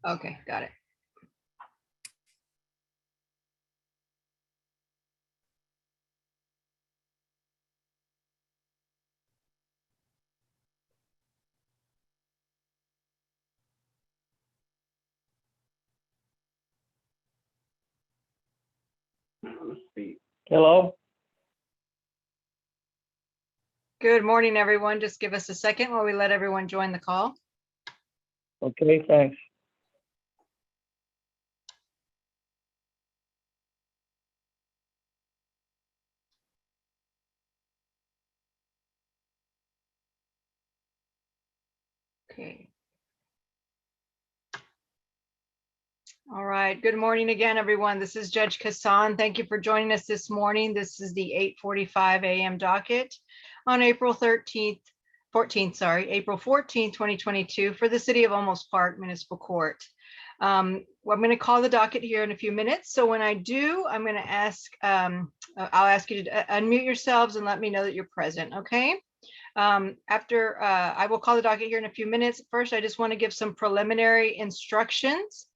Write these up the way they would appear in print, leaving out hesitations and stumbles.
Okay, got it. Hello. Good morning, everyone. Just give us a second while we let everyone join the call. Okay, thanks. Okay. All right. Good morning again, everyone. This is Judge Kassan. Thank you for joining us this morning. This is the 8:45 a.m. docket on April 14th, 2022 for the City of Olmos Park Municipal Court. I'm going to call the docket here in a few minutes. So when I do, I'm going to ask, I'll ask you to unmute yourselves and let me know that you're present, okay? After I will call the docket here in a few minutes. First, I just want to give some preliminary instructions.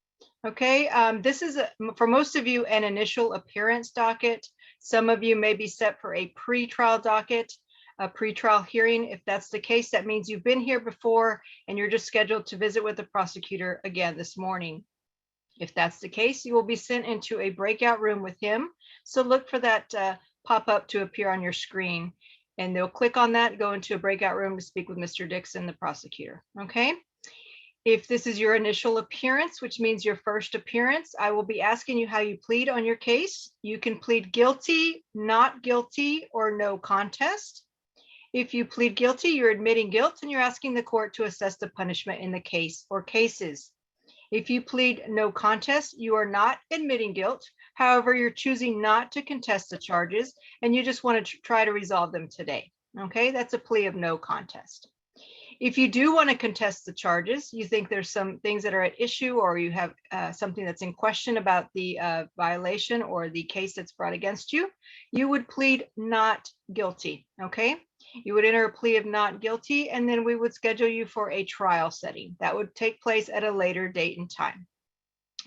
Okay, this is for most of you an initial appearance docket. Some of you may be set for a pre-trial docket, a pre-trial hearing. If that's the case, that means you've been here before and you're just scheduled to visit with the prosecutor again this morning. If that's the case, you will be sent into a breakout room with him. So look for that pop up to appear on your screen, and they'll click on that, go into a breakout room to speak with Mr. Dixon, the prosecutor. Okay. If this is your initial appearance, which means your first appearance, I will be asking you how you plead on your case. You can plead guilty, not guilty, or no contest. If you plead guilty, you're admitting guilt and you're asking the court to assess the punishment in the case or cases. If you plead no contest, you are not admitting guilt. However, you're choosing not to contest the charges and you just want to try to resolve them today. Okay, that's a plea of no contest. If you do want to contest the charges, you think there's some things that are at issue, or you have something that's in question about the violation or the case that's brought against you, you would plead not guilty, okay? You would enter a plea of not guilty, and then we would schedule you for a trial setting. That would take place at a later date and time.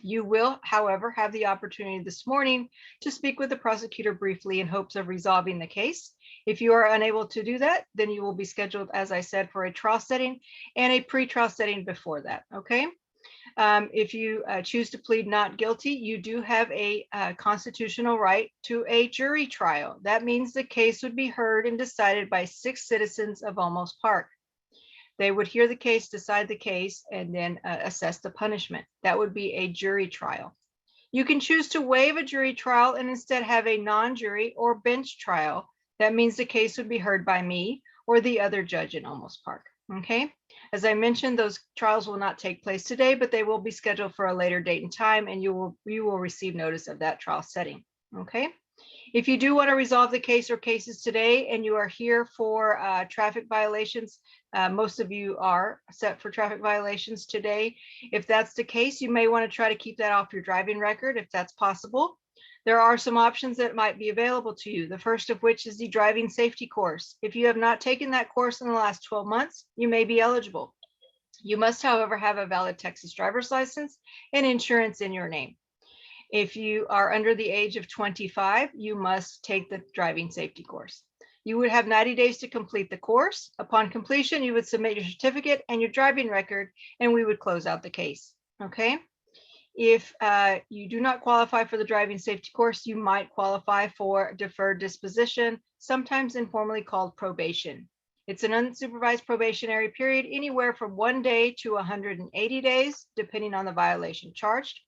You will, however, have the opportunity this morning to speak with the prosecutor briefly in hopes of resolving the case. If you are unable to do that, then you will be scheduled, as I said, for a trial setting and a pre-trial setting before that, okay? If you choose to plead not guilty, you do have a constitutional right to a jury trial. That means the case would be heard and decided by 6 citizens of Olmos Park. They would hear the case, decide the case, and then assess the punishment. That would be a jury trial. You can choose to waive a jury trial and instead have a non-jury or bench trial. That means the case would be heard by me or the other judge in Olmos Park. Okay. As I mentioned, those trials will not take place today, but they will be scheduled for a later date and time, and you will receive notice of that trial setting. Okay. If you do want to resolve the case or cases today and you are here for traffic violations, most of you are set for traffic violations today. If that's the case, you may want to try to keep that off your driving record if that's possible. There are some options that might be available to you. The first of which is the driving safety course. If you have not taken that course in the last 12 months, you may be eligible. You must, however, have a valid Texas driver's license and insurance in your name. If you are under the age of 25, you must take the driving safety course. You would have 90 days to complete the course. Upon completion, you would submit your certificate and your driving record, and we would close out the case. Okay. If you do not qualify for the driving safety course, you might qualify for deferred disposition, sometimes informally called probation. It's an unsupervised probationary period, anywhere from 1 day to 180 days, depending on the violation charged.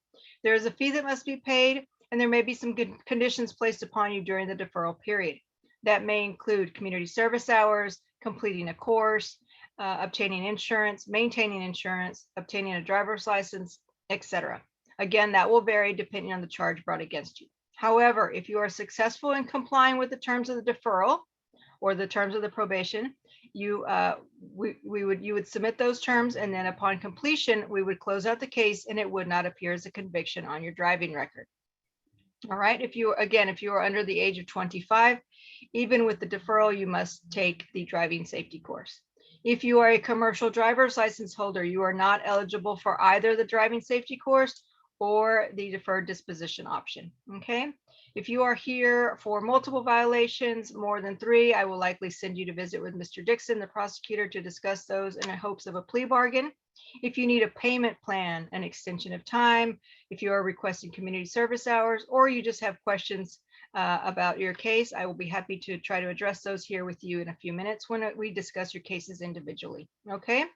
There is a fee that must be paid, and there may be some good conditions placed upon you during the deferral period. That may include community service hours, completing a course, obtaining insurance, maintaining insurance, obtaining a driver's license, etc. Again, that will vary depending on the charge brought against you. However, if you are successful in complying with the terms of the deferral or the terms of the probation, you would submit those terms, and then upon completion, we would close out the case and it would not appear as a conviction on your driving record. All right. If you are under the age of 25, even with the deferral, you must take the driving safety course. If you are a commercial driver's license holder, you are not eligible for either the driving safety course or the deferred disposition option, okay? If you are here for multiple violations, more than 3, I will likely send you to visit with Mr. Dixon, the prosecutor, to discuss those in the hopes of a plea bargain. If you need a payment plan, an extension of time, if you are requesting community service hours, or you just have questions about your case, I will be happy to try to address those here with you in a few minutes when we discuss your cases individually, okay?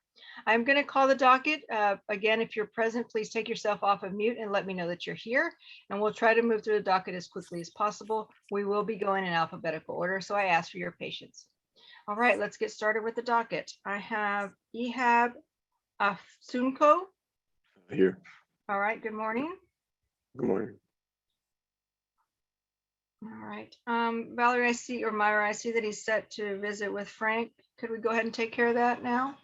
I'm going to call the docket. Again, if you're present, please take yourself off of mute and let me know that you're here, and we'll try to move through the docket as quickly as possible. We will be going in alphabetical order, so I ask for your patience. All right, let's get started with the docket. I have Ehab Afsunko. Here. All right, good morning. Good morning. All right, Valerie, I see, or Myra, I see that he's set to visit with Frank. Could we go ahead and take care of that now?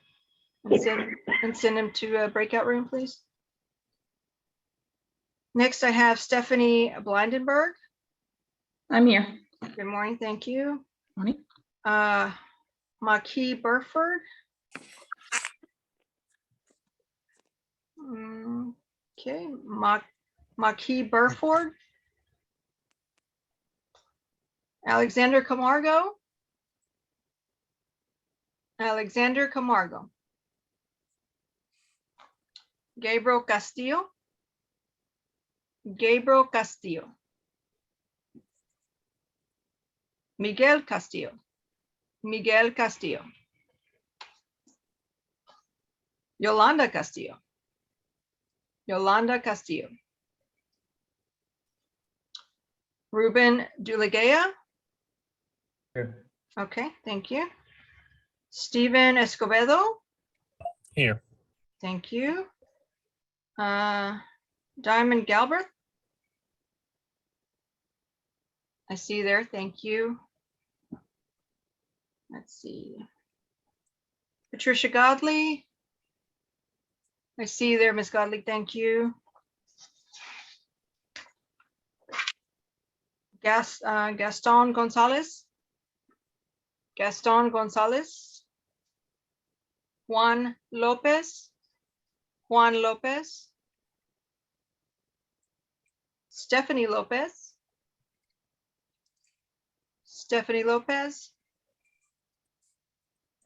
And send him to a breakout room, please. Next, I have Stephanie Blindenberg. I'm here. Good morning, thank you. Morning. Maki Burford. Okay, Maki Burford. Alexander Camargo. Alexander Camargo. Gabriel Castillo. Gabriel Castillo. Miguel Castillo. Miguel Castillo. Yolanda Castillo. Yolanda Castillo. Ruben Duligea. Here. Okay, thank you. Stephen Escobedo. Here. Thank you. Diamond Galbraith. I see you there, thank you. Let's see. Patricia Godley. I see you there, Ms. Godley, thank you. Gaston Gonzalez. Gaston Gonzalez. Juan Lopez. Juan Lopez. Stephanie Lopez. Stephanie Lopez.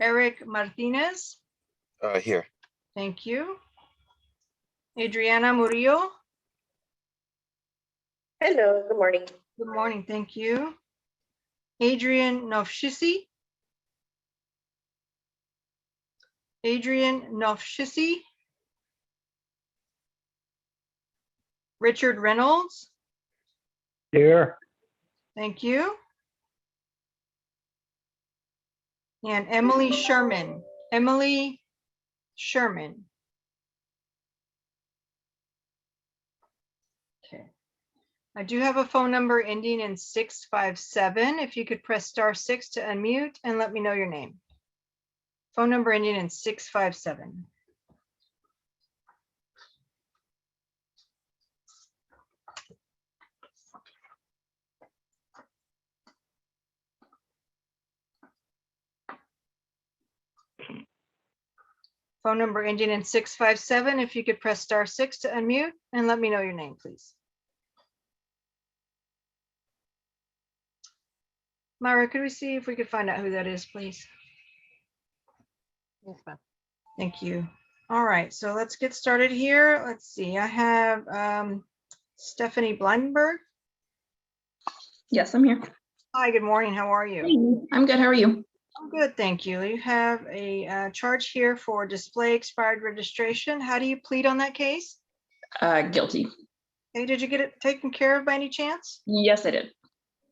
Eric Martinez. Here. Thank you. Adriana Murillo. Hello, good morning. Good morning, thank you. Adrian Novshisi. Adrian Novshisi. Richard Reynolds. Here. Thank you. And Emily Sherman. Emily Sherman. Okay. I do have a phone number ending in 657. If you could press *6 to unmute and let me know your name. Phone number ending in 657. Phone number ending in 657. If you could press *6 to unmute and let me know your name, please. Myra, could we see if we could find out who that is, please? Yes, ma'am. Thank you. All right, so let's get started here. Let's see, I have Stephanie Blindenberg. Yes, I'm here. Hi, good morning. How are you? I'm good. How are you? I'm good, thank you. You have a charge here for display expired registration. How do you plead on that case? Guilty. Hey, did you get it taken care of by any chance? Yes, I did.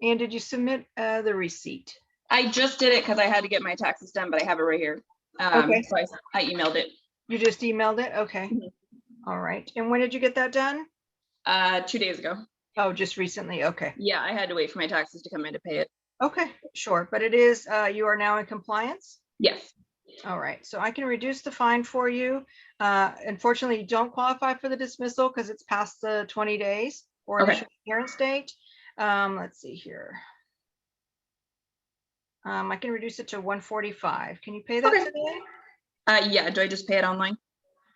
And did you submit the receipt? I just did it because I had to get my taxes done, but I have it right here. Okay. So I emailed it. You just emailed it? Okay. Mhm. All right. And when did you get that done? 2 days ago. Oh, just recently. Okay. Yeah, I had to wait for my taxes to come in to pay it. Okay, sure. But it is, you are now in compliance? Yes. All right. So I can reduce the fine for you. Unfortunately, you don't qualify for the dismissal because it's past the 20 days or Okay. initial appearance date. Let's see here. I can reduce it to 145. Can you pay that Okay. today? Yeah, do I just pay it online?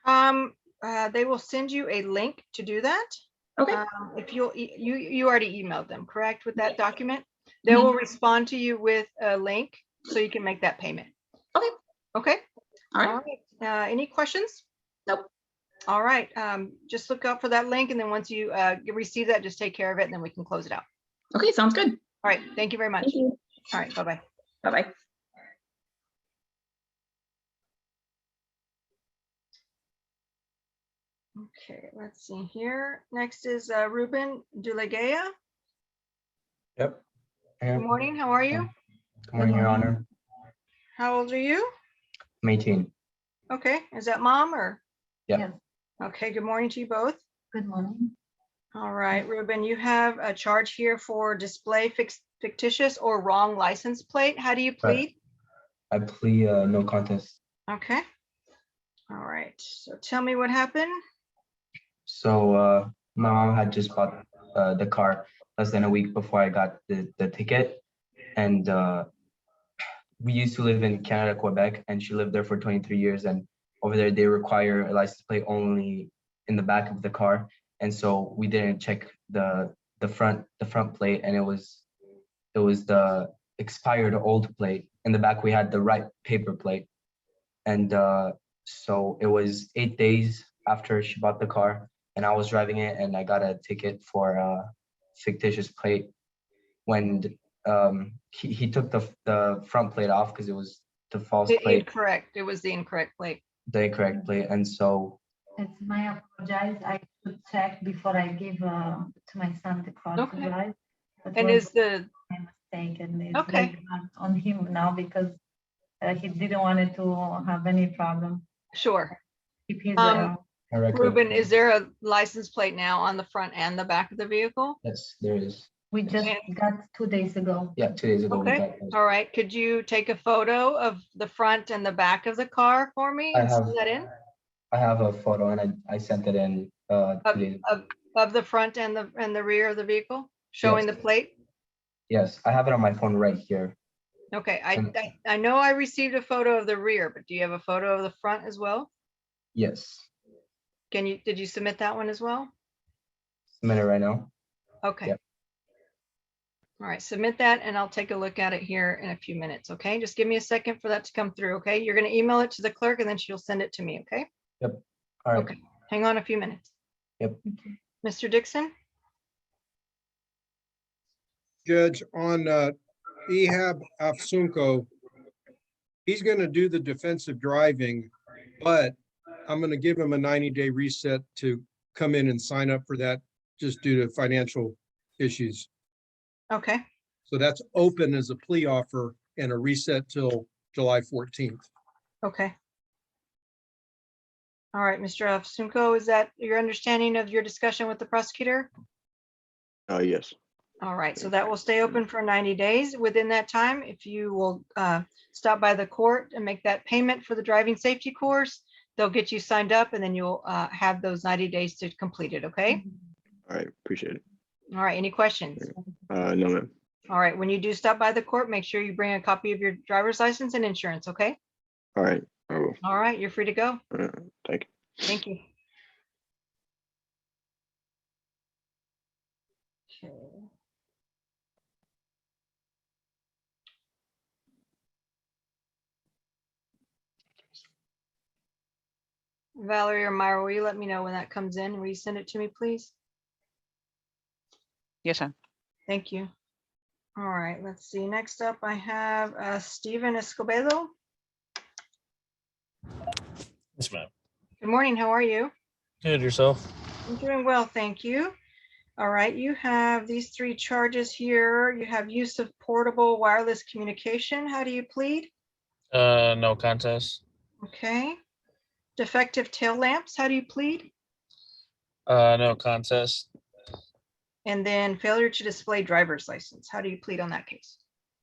They will send you a link to do that. Okay. If you already emailed them, correct, with that document? They Mhm. will respond to you with a link so you can make that payment. Okay. Okay? All right. All right. Any questions? Nope. All right. Just look out for that link, and then once you receive that, just take care of it, and then we can close it out. Okay, sounds good. All right. Thank you very much. Thank you. All right. Bye-bye. Bye-bye. Okay, let's see here. Next is Ruben Dulegea. Yep. Good morning. How are you? Good morning, Your Honor. How old are you? I'm 18. Okay. Is that mom or? Yeah. Okay. Good morning to you both. Good morning. All right, Ruben, you have a charge here for display fictitious or wrong license plate. How do you plead? I plea no contest. Okay. All right. So tell me what happened. So my mom had just bought the car less than a week before I got the ticket. And we used to live in Canada, Quebec, and she lived there for 23 years. And over there, they require a license plate only in the back of the car. And so we didn't check the front plate, and it was the expired old plate. In the back, we had the right paper plate. And so it was 8 days after she bought the car, and I was driving it, and I got a ticket for a fictitious plate. When he took the front plate off because it was the false plate, Incorrect. It was the incorrect plate. the incorrect plate. And so It's my apologize. I should check before I give to my son the car Okay. to drive. That And was is the, my mistake, and it's Okay. very hard on him now because he didn't want it to have any problem. sure. If he's my record, Ruben, is there a license plate now on the front and the back of the vehicle? yes, there is. we just And- got 2 days ago. Yeah, 2 days ago we Okay. got those. All right. Could you take a photo of the front and the back of the car for me I and have- send that in? I have a photo, and I sent it in 2 days. Of the front and the rear of the vehicle, showing Yes. the plate? Yes, I have it on my phone right here. Okay, And- I know I received a photo of the rear, but do you have a photo of the front as well? Yes, Did you submit that one as well? submit it right now. Okay. Yep. All right, submit that and I'll take a look at it here in a few minutes, okay? Just give me a second for that to come through, okay? You're gonna email it to the clerk and then she'll send it to me, okay? All right. Okay. Hang on a few minutes. Yep. Mr. Dixon? Judge, on Ehab Afsunko, he's going to do the defensive driving, but I'm going to give him a 90-day reset to come in and sign up for that just due to financial issues. Okay, So that's open as a plea offer and a reset till July 14th. okay. All right, Mr. Afsunko, is that your understanding of your discussion with the prosecutor? Yes. All right, so that will stay open for 90 days. Within that time, if you will stop by the court and make that payment for the driving safety course, they'll get you signed up and then you'll have those 90 days to complete it, okay? All right. Appreciate it. All right, any questions? No, ma'am. All right, when you do stop by the court, make sure you bring a copy of your driver's license and insurance, okay? All right. I will. All right, you're free to go. Thank you. Thank you. Okay. Valerie or Myra, will you let me know when that comes in? Will you send it to me, please? Yes, ma'am. Thank you. All right, let's see. Next up, I have Stephen Escobedo. Yes, ma'am. Good morning, how are you? Good, yourself? I'm doing well, thank you. All right, you have these 3 charges here. You have use of portable wireless communication. How do you plead? No contest. Okay. Defective tail lamps, how do you plead? No contest. And then failure to display driver's license. How do you plead on that case?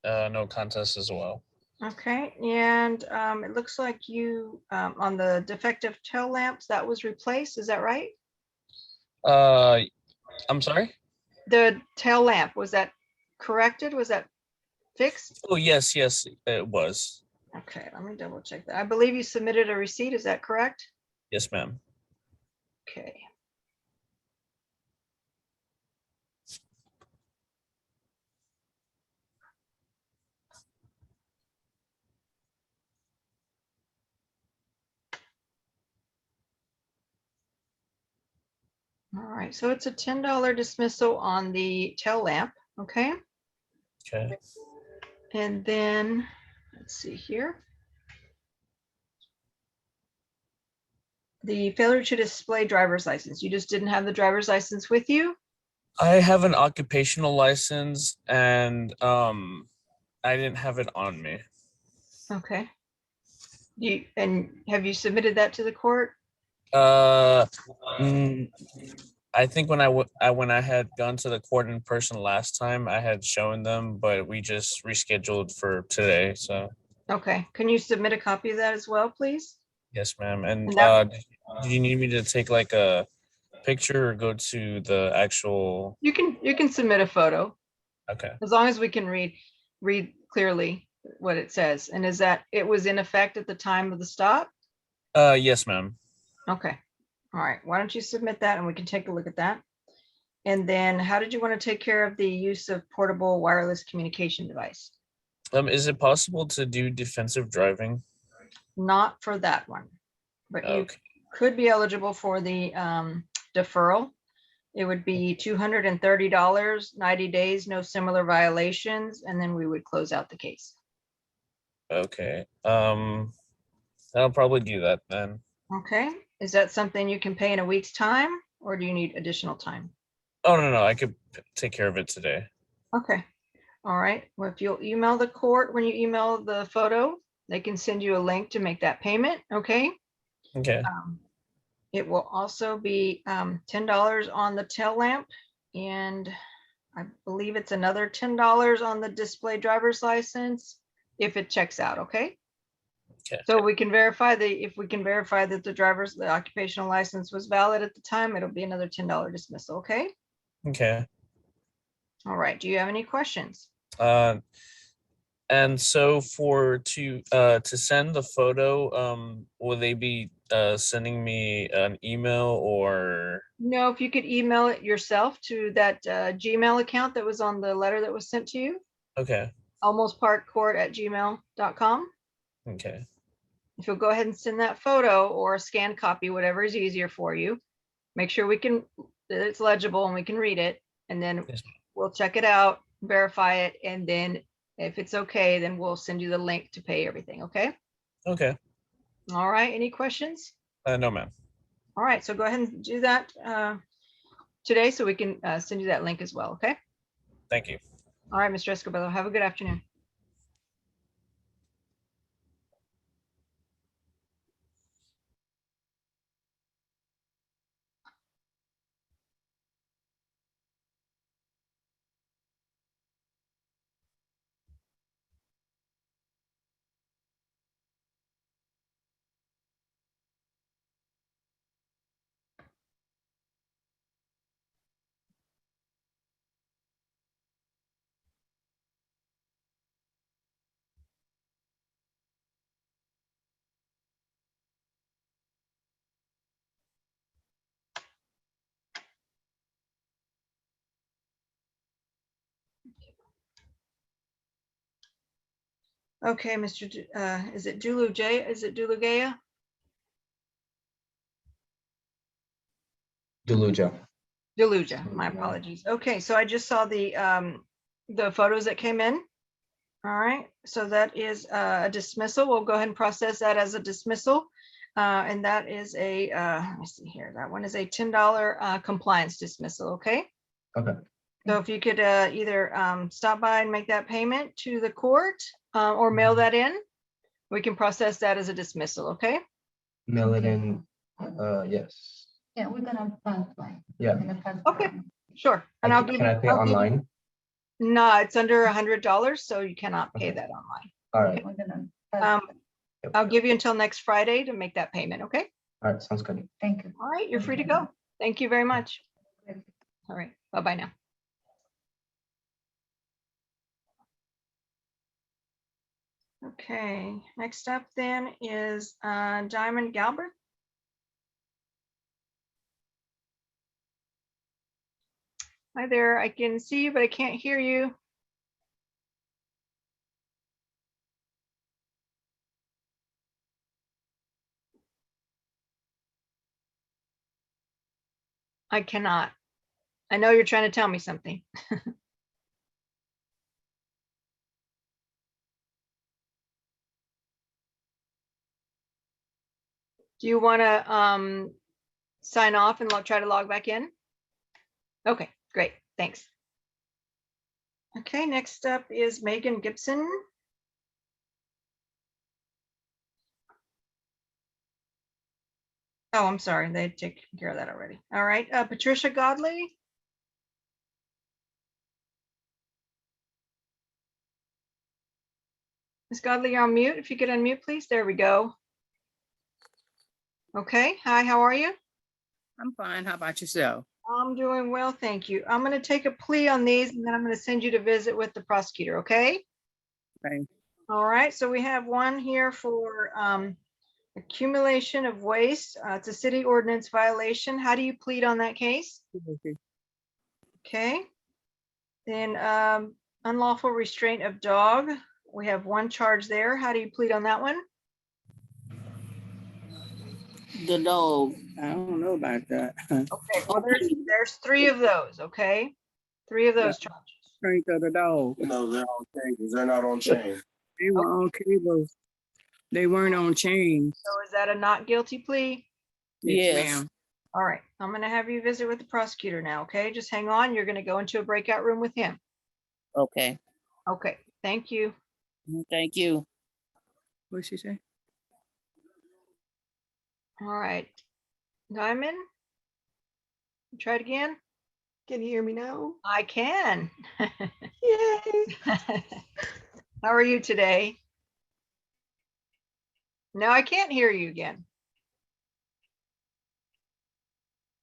No contest as well. Okay, and it looks like you, on the defective tail lamps, that was replaced, is that right? I'm sorry? The tail lamp, was that corrected? Was that fixed? Oh, yes, yes, it was. Okay, let me double check that. I believe you submitted a receipt, is that correct? Yes, ma'am. Okay. All right, so it's a $10 dismissal on the tail lamp, okay? Okay. And then, let's see here. The failure to display driver's license. You just didn't have the driver's license with you? I have an occupational license and I didn't have it on me. Okay. And have you submitted that to the court? Uh, mm, I think when when I had gone to the court in person last time, I had shown them, but we just rescheduled for today. So Okay, can you submit a copy of that as well, please? yes, ma'am. And And that- do you need me to take like a picture or go to the actual? You can submit a photo Okay. as long as we can read clearly what it says. And is that it was in effect at the time of the stop? Yes, ma'am. Okay. All right. Why don't you submit that and we can take a look at that? And then how did you want to take care of the use of portable wireless communication device? Is it possible to do defensive driving? Not for that one, but you Okay. could be eligible for the deferral. It would be $230, 90 days, no similar violations, and then we would close out the case. Okay. I'll probably do that then. Okay, is that something you can pay in a week's time, or do you need additional time? Oh, no, I could take care of it today. Okay, all right. Well, if you'll email the court, when you email the photo, they can send you a link to make that payment, okay? Okay. It will also be $10 on the tail lamp, and I believe it's another $10 on the display driver's license if it checks out, okay? Okay. So we can verify if we can verify that the occupational license was valid at the time, it'll be another $10 dismissal, okay? Okay. All right, do you have any questions? And so to send the photo, will they be sending me an email or? No, if you could email it yourself to that Gmail account that was on the letter that was sent to you, Okay. almosparkcourt@gmail.com. Okay. If you'll go ahead and send that photo or a scanned copy, whatever is easier for you, make sure that it's legible and we can read it, and then Yes. we'll check it out, verify it, and then if it's okay, then we'll send you the link to pay everything, okay? Okay. All right, any questions? No, ma'am. All right, so go ahead and do that today so we can send you that link as well, okay? Thank you. All right, Mr. Escobedo, have a good afternoon. Okay, is it Dulu J? Is it Dulu Gaya? Deluja. Deluja, my apologies. Okay, so I just saw the photos that came in. All right, so that is a dismissal. We'll go ahead and process that as a dismissal. And that is let me see here. That one is a $10 compliance dismissal, okay? Okay. So if you could either stop by and make that payment to the court or mail that in, we can process that as a dismissal, okay? Mail it in. Yes. Yeah, we're gonna pass by. Yeah. We're gonna pass Okay. by. Sure. And I'll give Can I pay I'll give online? No, it's under $100, so you cannot pay Okay. that online. All right. We're gonna pass Um, by. I'll give you until next Friday to make that payment, okay? All right. Sounds good. Thank you. All right, you're free to go. Thank you very much. All right, bye-bye now. Okay, next up then is Diamond Galbert. Hi there, I can see you, but I can't hear you. I cannot. I know you're trying to tell me something. Do you want to sign off and try to log back in? Okay, great, thanks. Okay, next up is Megan Gibson. Oh, I'm sorry, they took care of that already. All right, Patricia Godley. Ms. Godley, you're on mute. If you could unmute, please. There we go. Okay, hi, how are you? I'm fine. How about yourself? I'm doing well, thank you. I'm going to take a plea on these and then I'm going to send you to visit with the prosecutor, okay? Okay. All right, so we have one here for accumulation of waste. It's a city ordinance violation. How do you plead on that case? Okay. Okay. Then unlawful restraint of dog. We have one charge there. How do you plead on that one? The dog. I don't know about that. Okay, well, there's three of those, okay? Three of those charges. Strength of the dog. No, they're on cables. They're not on chain. They were on cables. They weren't on chains. So is that a not guilty plea? Yes, ma'am. All right, I'm gonna have you visit with the prosecutor now, okay? Just hang on. You're gonna go into a breakout room with him. Okay. Okay, thank you. Thank you. What'd she say? All right, Diamond. Try it again. Can you hear me now? I can. Yay! How are you today? No, I can't hear you again.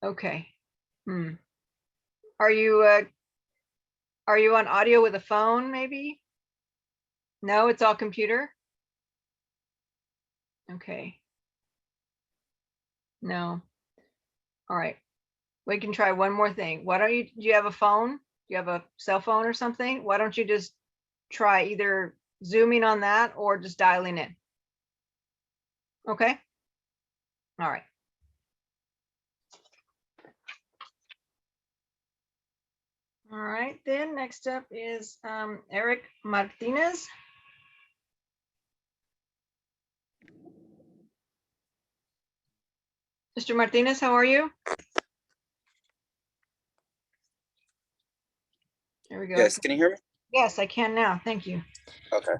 Okay. Are you on audio with a phone maybe? No, it's all computer? Okay. No. All right. We can try one more thing. Why don't you, do you have a phone? Do you have a cell phone or something? Why don't you just try either zooming on that or just dialing in? Okay. All right. All right, then next up is Eric Martinez. Mr. Martinez, how are you? There we go. Yes, can you hear me? Yes, I can now. Thank you. Okay.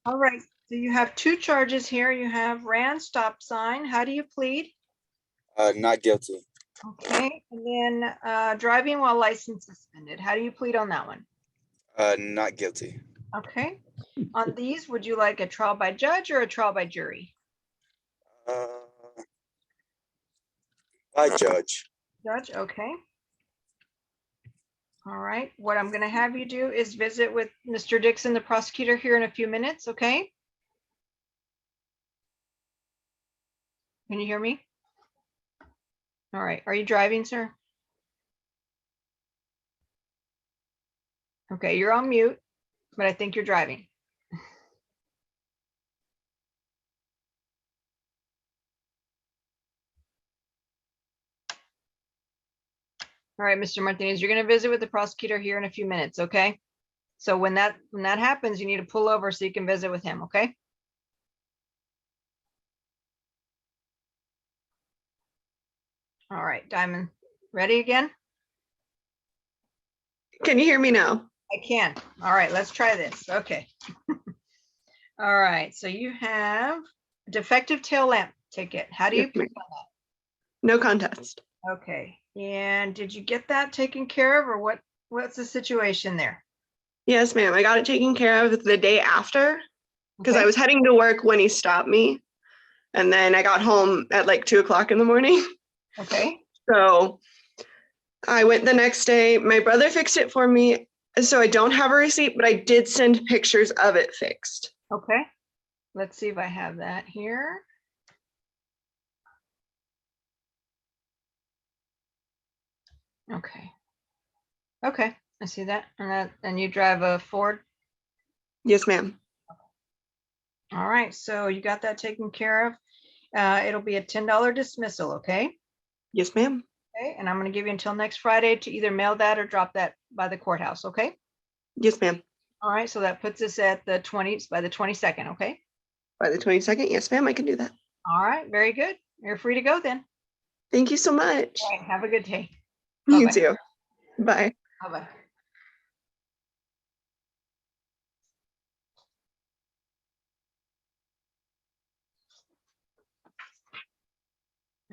All right, so you have two charges here. You have ran stop sign. How do you plead? Not guilty. Okay, and then driving while license suspended. How do you plead on that one? Not guilty. Okay. On these, would you like a trial by judge or a trial by jury? By judge. Judge, okay. All right, what I'm going to have you do is visit with Mr. Dixon, the prosecutor, here in a few minutes, okay? Can you hear me? All right, are you driving, sir? Okay, you're on mute, but I think you're driving. All right, Mr. Martinez, you're going to visit with the prosecutor here in a few minutes, okay? So when that happens, you need to pull over so you can visit with him, okay? All right, Diamond, ready again? Can you hear me now? I can. All right, let's try this. Okay. All right, so you have a defective tail lamp ticket. How do you Yes, plead ma'am. on No contest. that? Okay, and did you get that taken care of, or what's the situation there? Yes, ma'am. I got it taken care of the day after because Okay. I was heading to work when he stopped me. And then I got home at like 2 o'clock in the morning. Okay. So I went the next day. My brother fixed it for me. So I don't have a receipt, but I did send pictures of it fixed. Okay. let's see if I have that here. Okay. Okay, I see that. And you drive a Ford? Yes, ma'am. All right, so you got that taken care of. It'll be a $10 dismissal, okay? Yes, ma'am. Okay, and I'm gonna give you until next Friday to either mail that or drop that by the courthouse, okay? Yes, ma'am. All right, so that puts us at the 20th, by the 22nd, okay? By the 22nd. Yes, ma'am. I can do that. All right, very good. You're free to go then. Thank you so much. All right, have a good day. You Bye-bye. too. Bye. Bye-bye.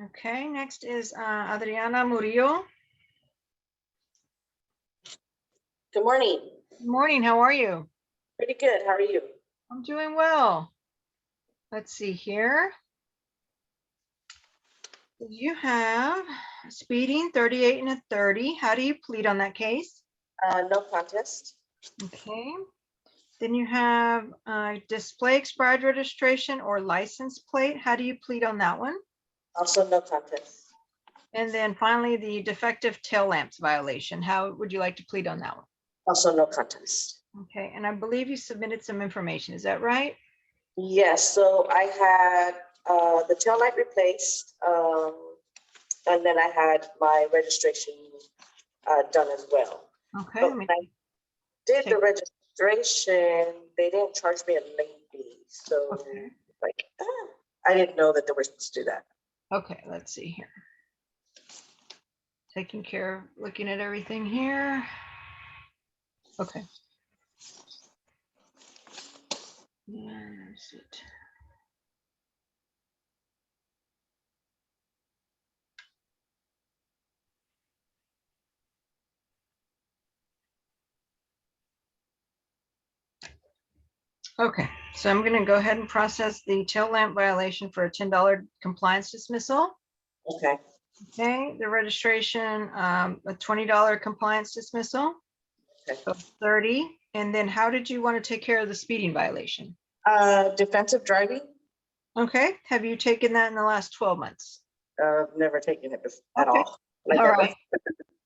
Okay, next is Adriana Murillo. Good morning. Good morning, how are you? Pretty good. How are you? I'm doing well. Let's see here. You have speeding 38 and a 30. How do you plead on that case? No contest. Okay. Then you have display expired registration or license plate. How do you plead on that one? Also no contest. And then finally, the defective tail lamps violation. How would you like to plead on that one? Also no contest. Okay, and I believe you submitted some information. Is that right? Yes. So I had the tail light replaced, and then I had my registration done as well. Okay. But when I did the registration, they didn't charge me a late fee. So Okay. like, I didn't know that they were supposed to do that. Okay, let's see here. Taking care of looking at everything here. Okay. There's it. Okay, so I'm gonna go ahead and process the tail lamp violation for a $10 compliance dismissal. Okay. Okay, the registration, a $20 compliance dismissal. Okay. So 30, and then how did you want to take care of the speeding violation? Defensive driving. Okay, have you taken that in the last 12 months? Never taken it at Okay. all. Like All ever. right.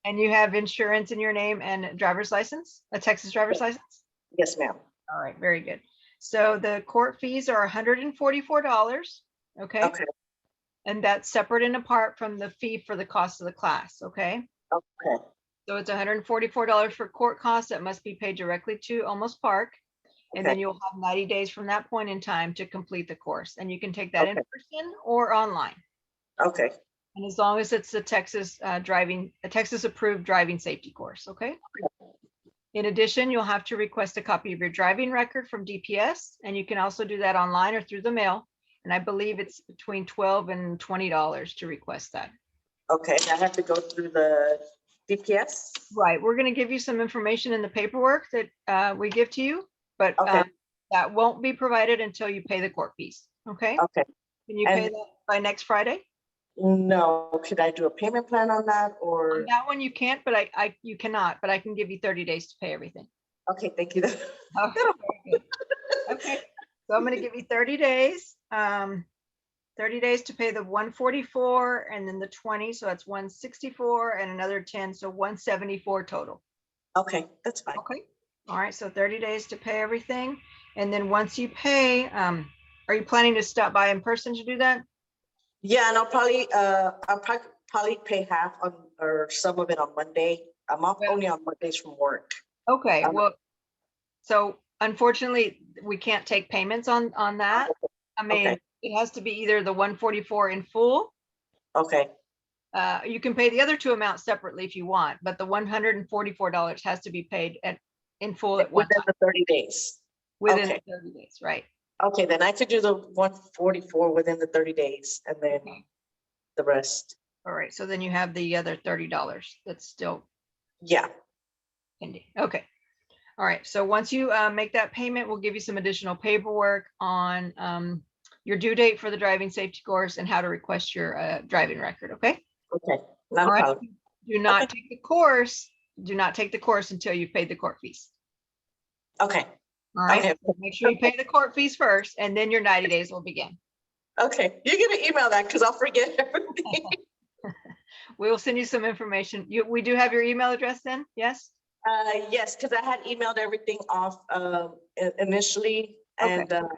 And you have insurance in your name and driver's license, a Texas driver's license? Yes, ma'am. All right, very good. So the court fees are $144, okay? Okay. And that's separate and apart from the fee for the cost of the class, okay? Okay. So it's $144 for court costs that must be paid directly to Olmos Park. And then Okay. you'll have 90 days from that point in time to complete the course. And you can take that in Okay. person or online. Okay. And as long as it's a Texas approved driving safety course, okay? In addition, you'll have to request a copy of your driving record from DPS, and you can also do that online or through the mail. And I believe it's between $12 and $20 to request that. Okay. I have to go through the DPS. Right, we're gonna give you some information in the paperwork that we give to you, but Okay. that won't be provided until you pay the court fees, okay? Okay. Can you pay And- that by next Friday? No. Could I do a payment plan on that On or? that one you can't, but you cannot, but I can give you 30 days to pay everything. Okay. Thank you. Okay, very good. Okay, so I'm gonna give you 30 days. 30 days to pay the 144 and then the 20, so that's 164 and another 10, so 174 total. Okay. That's fine. Okay, all right, so 30 days to pay everything. And then once you pay, are you planning to stop by in person to do that? Yeah. And I'll probably pay half on or some of it on Monday. I'm off Well- only on Mondays from work. Okay, Um, well, so unfortunately, we can't take payments on that. I mean, Okay. it has to be either the 144 in full. Okay. You can pay the other two amounts separately if you want, but the $144 has to be paid in full at one Within time, the 30 days. within okay. 30 days, right? Okay. Then I could do the 144 within the 30 days and then Okay. the rest. All right, so then you have the other $30 that's still Yeah. pending. Okay. All right, so once you make that payment, we'll give you some additional paperwork on your due date for the driving safety course and how to request your driving record, okay? Okay. Not All a right, problem. do not take the course until you've paid the court fees. Okay. All I right, know. so make sure you pay the court fees first, and then your 90 days will begin. Okay, you're gonna email that because I'll forget everything. We will send you some information. We do have your email address then, yes? Yes, because I had emailed everything off initially, Okay. and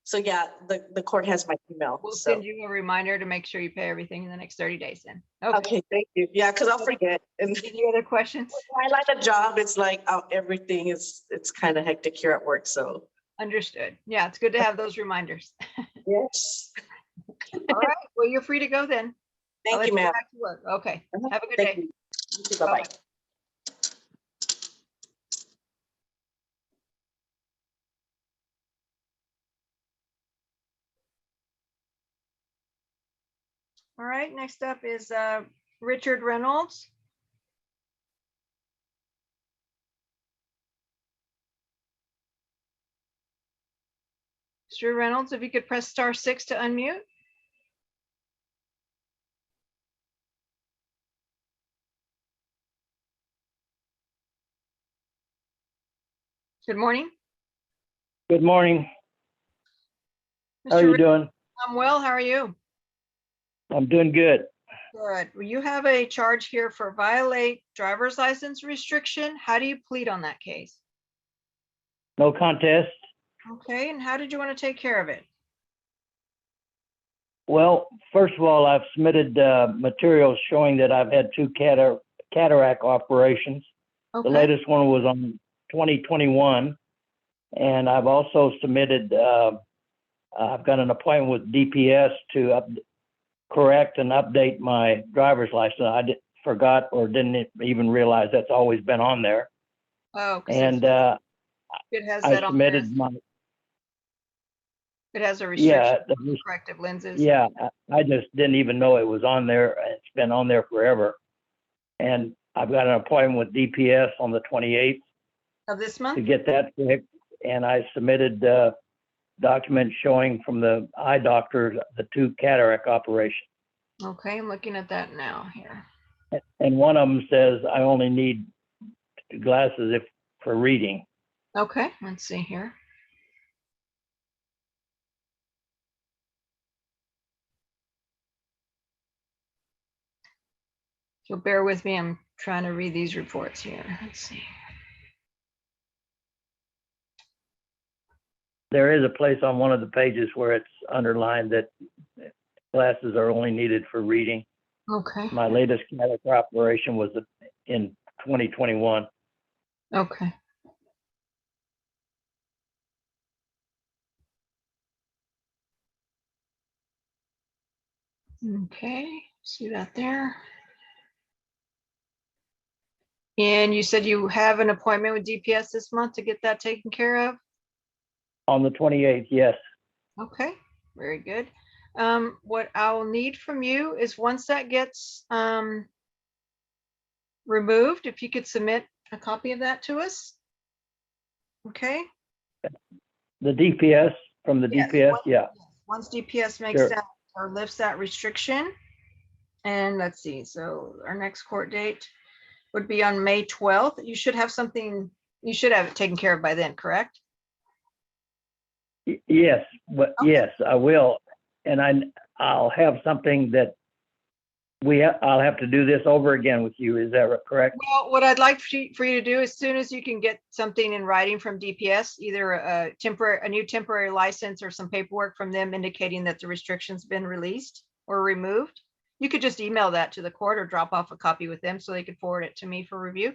so yeah, the court has my email. We'll So send you a reminder to make sure you pay everything in the next 30 days then. Okay, okay, thank you. Yeah, because I'll forget. And any other questions? I like a job. It's like everything is. It's kind of hectic here at work. So Understood. Yeah, it's good to have those reminders. yes. All right, well, you're free to go then. I'll Thank let you, go ma'am. back to work. Okay, have a good Thank day. you. You too. Bye-bye. All right, next up is Richard Reynolds. Mr. Reynolds, if you could press *6 to unmute. Good morning. Good morning. How are Mr. you doing? I'm well, how are you? I'm doing good. Good. Well, you have a charge here for violate driver's license restriction. How do you plead on that case? No contest. Okay, and how did you want to take care of it? Well, first of all, I've submitted materials showing that I've had two cataract operations. Okay. The latest one was on 2021. And I've also submitted, I've got an appointment with DPS to correct and update my driver's license. I forgot or didn't even realize that's always been on there. Oh, 'cause And it has I that on there. submitted my, It has a yeah, restriction on corrective lenses. yeah, I just didn't even know it was on there. It's been on there forever. And I've got an appointment with DPS on the 28th Of this to month? get that fixed. And I submitted documents showing from the eye doctor the two cataract operations. Okay, I'm looking at that now here. And one of them says I only need glasses for reading. Okay, let's see here. So bear with me, I'm trying to read these reports here. Let's see. There is a place on one of the pages where it's underlined that glasses are only needed for reading. Okay, My latest cataract operation was in 2021. okay. Okay, see that there. And you said you have an appointment with DPS this month to get that taken care of? On the 28th, yes. Okay, very good. What I will need from you is once that gets removed, if you could submit a copy of that to us. Okay, The DPS, from the Yes, DPS, yeah. once DPS makes Sure. that or lifts that restriction. And let's see, so our next court date would be on May 12th. You should have something, you should have it taken care of by then, correct? Yes, but Okay. yes, I will. And I'll have something that I'll have to do this over again with you. Is that correct? Well, what I'd like for you to do, as soon as you can get something in writing from DPS, either a new temporary license or some paperwork from them indicating that the restriction's been released or removed, you could just email that to the court or drop off a copy with them so they could forward it to me for review.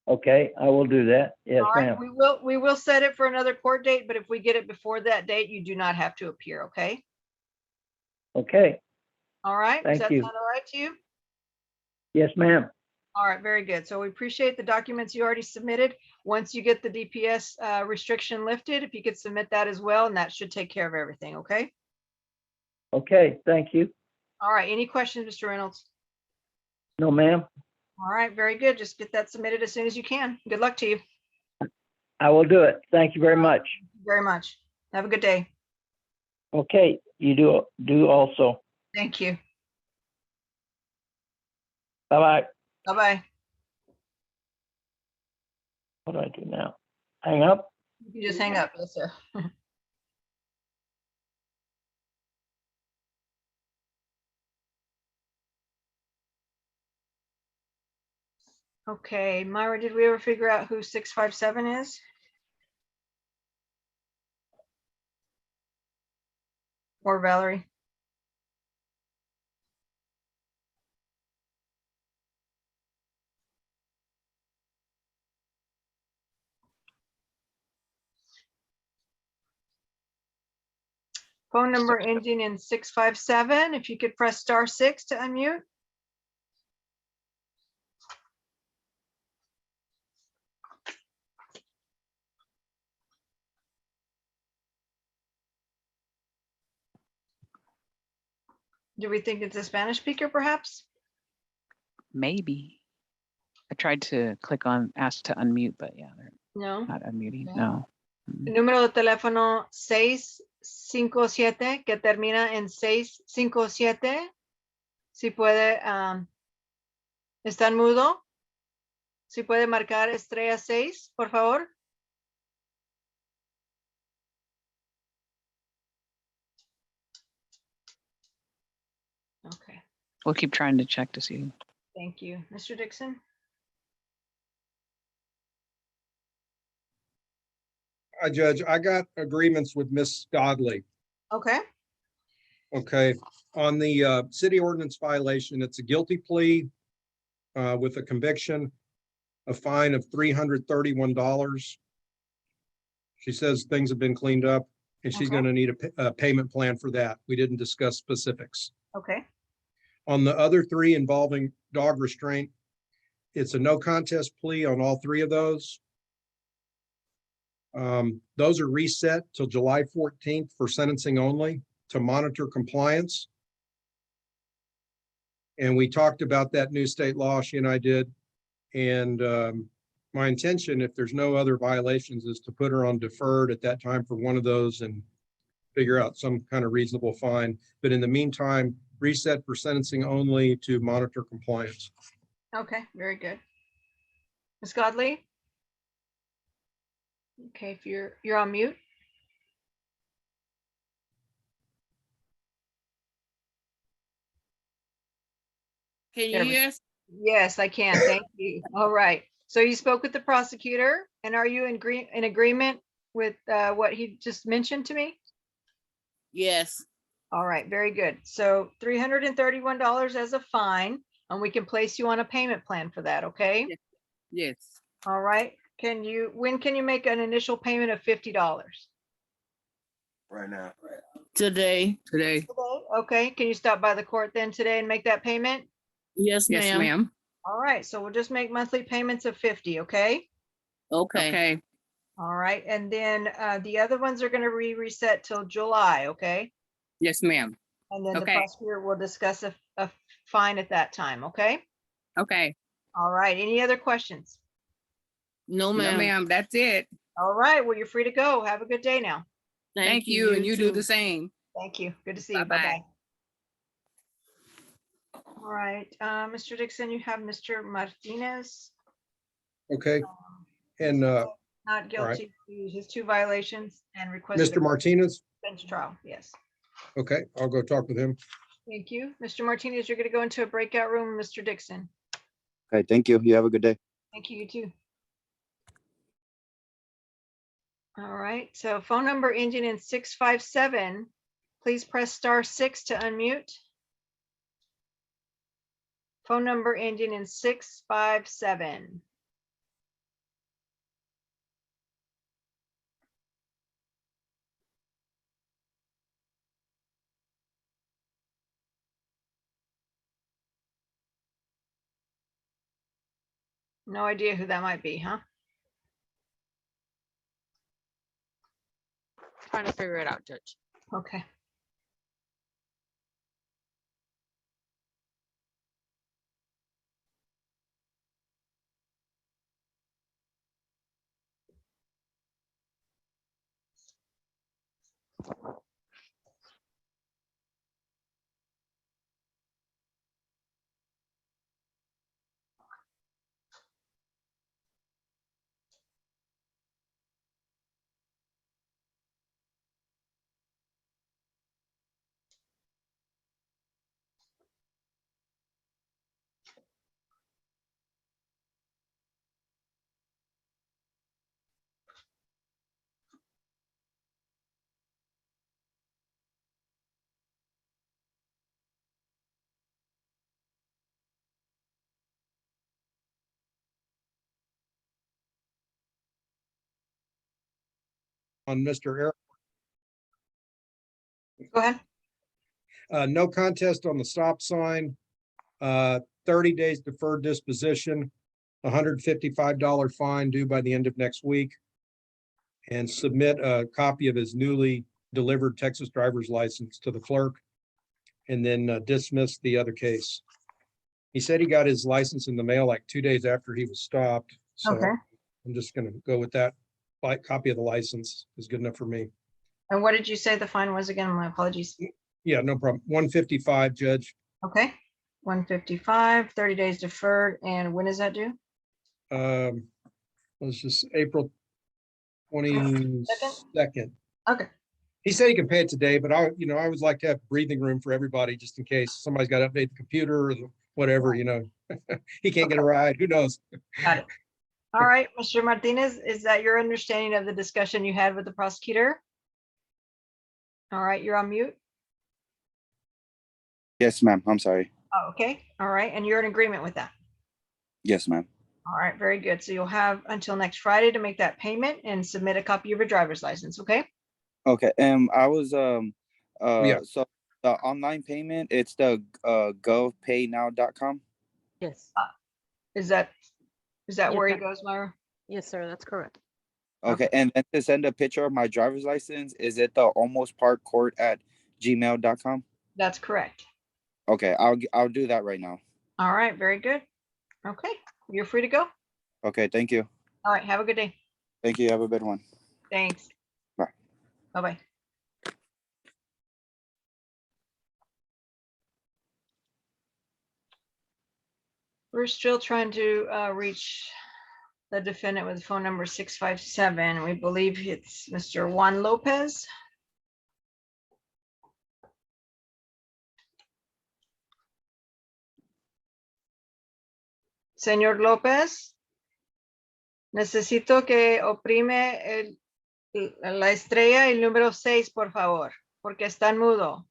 Okay, I will do that. Yes, All right, ma'am. we will set it for another court date, but if we get it before that date, you do not have to appear, okay? Okay, All right, does Thank that you. sound all right to you? yes, ma'am. All right, very good. So we appreciate the documents you already submitted. Once you get the DPS restriction lifted, if you could submit that as well, and that should take care of everything, okay? Okay, thank you. All right, any questions, Mr. Reynolds? No, ma'am. All right, very good. Just get that submitted as soon as you can. Good luck to you. I will do it. Thank you very much. Thank you very much. Have a good day. Okay, you do also. Thank you. Bye-bye. Bye-bye. What do I do now? hang up? You can just hang up, yes, sir. Okay, Myra, did we ever figure out who 657 is? Or Valerie? Phone number ending in 657. If you could press *6 to unmute. Do we think it's a Spanish speaker, perhaps? Maybe. I tried to click on ask to unmute, but yeah, they're No. not unmuting. Okay. No. El número de teléfono 657 que termina en 657. Si puede, ¿está en mudo? Si puede marcar *6, por favor. Okay, We'll keep trying to check to see. thank you. Mr. Dixon? Hi, Judge. I got agreements with Miss Godley. Okay, Okay, on the city ordinance violation, it's a guilty plea with a conviction, a fine of $331. She says things have been cleaned up and she's Okay. going to need a payment plan for that. We didn't discuss specifics. okay, On the other three involving dog restraint, it's a no contest plea on all three of those. Those are reset till July 14th for sentencing only to monitor compliance. And we talked about that new state law, she and I did. And my intention, if there's no other violations, is to put her on deferred at that time for one of those and figure out some kind of reasonable fine. But in the meantime, reset for sentencing only to monitor compliance. okay, very good. Ms. Godley? Okay, if you're on mute. Can There you we- hear us? Yes, I can. Thank you. All right. So you spoke with the prosecutor, and are you in agreement with what he just mentioned to me? Yes. All right, very good. So $331 as a fine, and we can place you on a payment plan for that, okay? Yes. All right. When can you make an initial payment of $50? Right now. Today. Today? Okay, can you stop by the court then today and make that payment? Yes, Yes, ma'am. ma'am. All right, so we'll just make monthly payments of 50, okay? Okay. Okay. All right, and then the other ones are gonna reset till July, okay? Yes, ma'am. And then the Okay. prosecutor will discuss a fine at that time, okay? Okay. All right, any other questions? No, ma'am. That's it. All right, well, you're free to go. Have a good day now. Thank you. And you do the same. Thank you. Good to see you. Bye-bye. Bye-bye. All right, Mr. Dixon, you have Mr. Martinez. Okay, and Not right. guilty to his 2 violations and requested Mr. Martinez, bench trial. Yes. okay, I'll go talk with him. Thank you. Mr. Martinez, you're going to go into a breakout room. Mr. Dixon. Okay, thank you. You have a good day. Thank you, you too. All right, so phone number ending in 657. Please press *6 to unmute. Phone number ending in 657. No idea who that might be, huh? Trying to figure it out, Judge. Okay. on Mr. Eric. Go ahead. No contest on the stop sign. 30 days deferred disposition, $155 fine due by the end of next week. And submit a copy of his newly delivered Texas driver's license to the clerk. And then dismiss the other case. He said he got his license in the mail like 2 days after he was stopped. So Okay. I'm just gonna go with that. Copy of the license is good enough for me. And what did you say the fine was again? My apologies. Yeah, no problem. 155, Judge. Okay. 155, 30 days deferred. And when is that due? Let's just April 22nd. Okay. He said he can pay it today, but I always like to have breathing room for everybody just in case somebody's got to update the computer or whatever, he can't get a ride. Who knows? Got it. All right, Mr. Martinez, is that your understanding of the discussion you had with the prosecutor? All right, you're on mute. Yes, ma'am. I'm sorry. Oh, okay. All right. And you're in agreement with that? Yes, ma'am. All right, very good. So you'll have until next Friday to make that payment and submit a copy of your driver's license, okay? Okay. I was Yeah. so the online payment, it's the govpaynow.com. Yes. Is that Yes, where he that- goes, Myra? Yes, sir, that's correct. Okay. And then to send a picture of my driver's license, is it the almostparkcourt@gmail.com? That's correct. Okay, I'll do that right now. All right, very good. Okay, you're free to go. Okay, thank you. All right, have a good day. Thank you. Have a good one. Thanks. Bye. Bye-bye. We're still trying to reach the defendant with phone number 657. We believe it's Mr. Juan Lopez. Señor López, necesito que oprime la estrella y el número 6, por favor, porque está en mudo.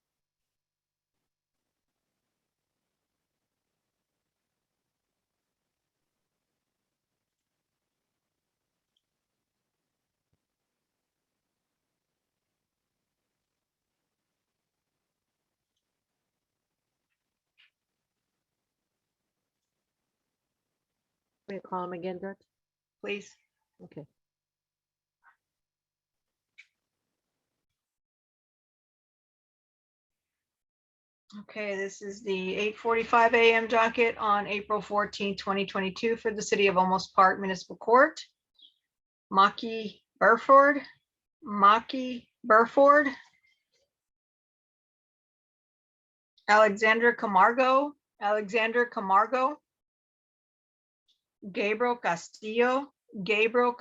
May I call him again, Judge? Please. Okay. Okay, this is the 8:45 a.m. docket on April 14, 2022 for the City of Olmos Park Municipal Court. Maki Burford. Alexander Camargo. Gabriel Castillo. Miguel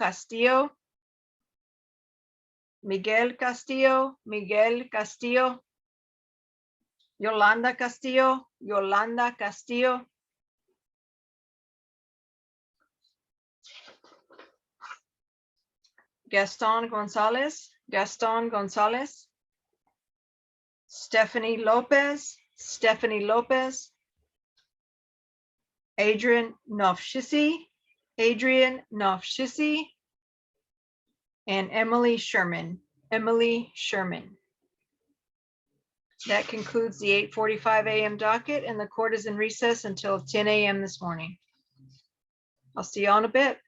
Castillo. Yolanda Castillo. Gaston Gonzalez. Stephanie Lopez. Adrian Nofshisi. And Emily Sherman. That concludes the 8:45 a.m. docket, and the court is in recess until 10 a.m. this morning. I'll see you all in a bit.